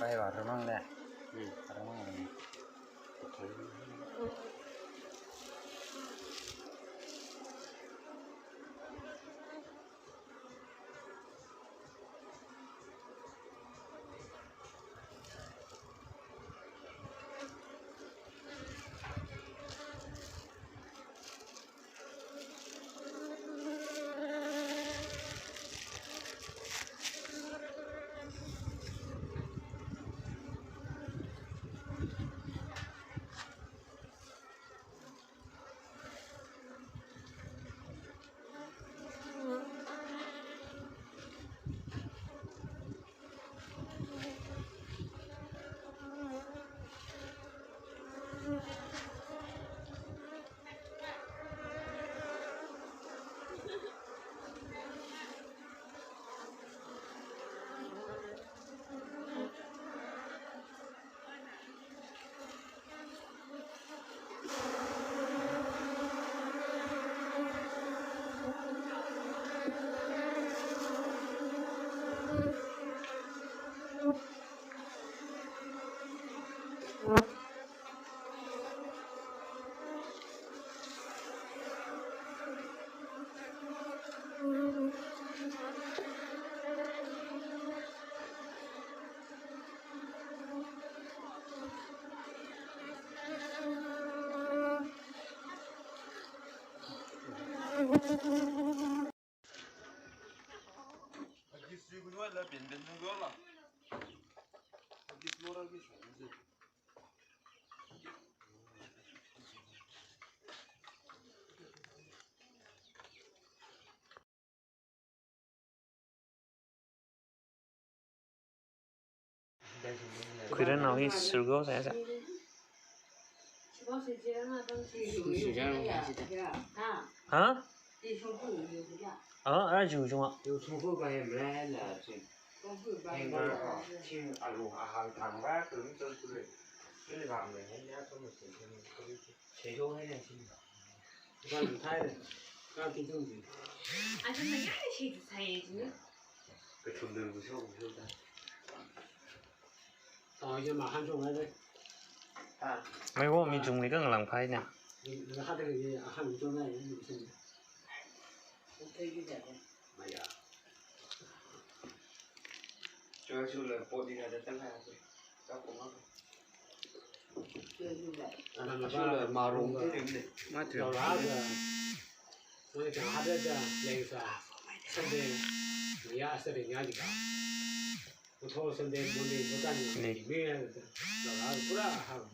phải vào trong măng đây vào trong măng này 그래 나오기 쓸고 살자 hả ở chịu chung ạ chịu chung phương của em là anh mà chim ăn luôn hàng thằng bác tướng cho tôi cái làm này anh đã có một sự chế độ hay là chim con thay này con cái gì 아 정말 야릇이 사이즈는 cái chủng đường của sâu ta 이제 막 한종 해야 돼. 아이고 미중리가 그냥 파이냐 내가 하다가 이제 한 2종 해야 돼. 어떻게 되냐? 맞아. 저 술을 보디가 됐다 해야 돼. 갖고 막. 술을 마롱 때문에. 맞죠. tôi chẳng hát ra lên xa xong rồi nhà sẽ để nhà gì cả một thôi xong rồi muốn đi có cái gì biết là đó là pura hàng